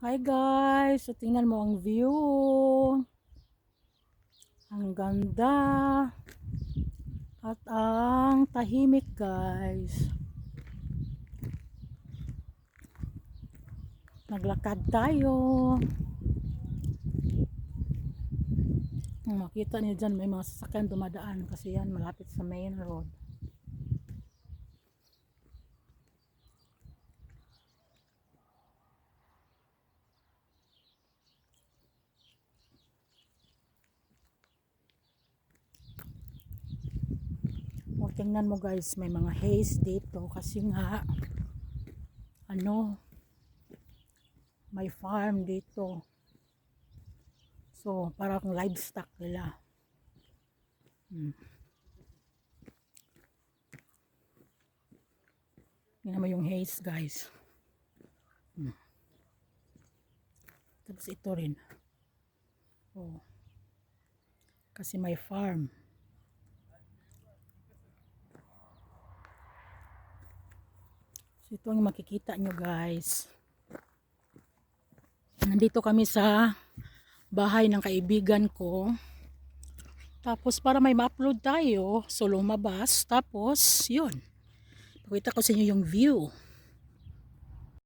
Hi guys, so tingnan mo ang view. Ang ganda. At ang tahimik guys. Naglakad tayo. Makita niyo dyan may mga sasakyan dumadaan kasi yan malapit sa main road. O, tingnan mo guys, may mga haze dito kasi nga may farm dito. So, parang livestock nila. Tingnan mo yung haze guys. Tapos ito rin. Oh. Kasi may farm. So ito ang makikita nyo guys. Nandito kami sa bahay ng kaibigan ko. Tapos para may ma-upload tayo, so lumabas. Tapos yun. Pakita ko sa inyo yung view.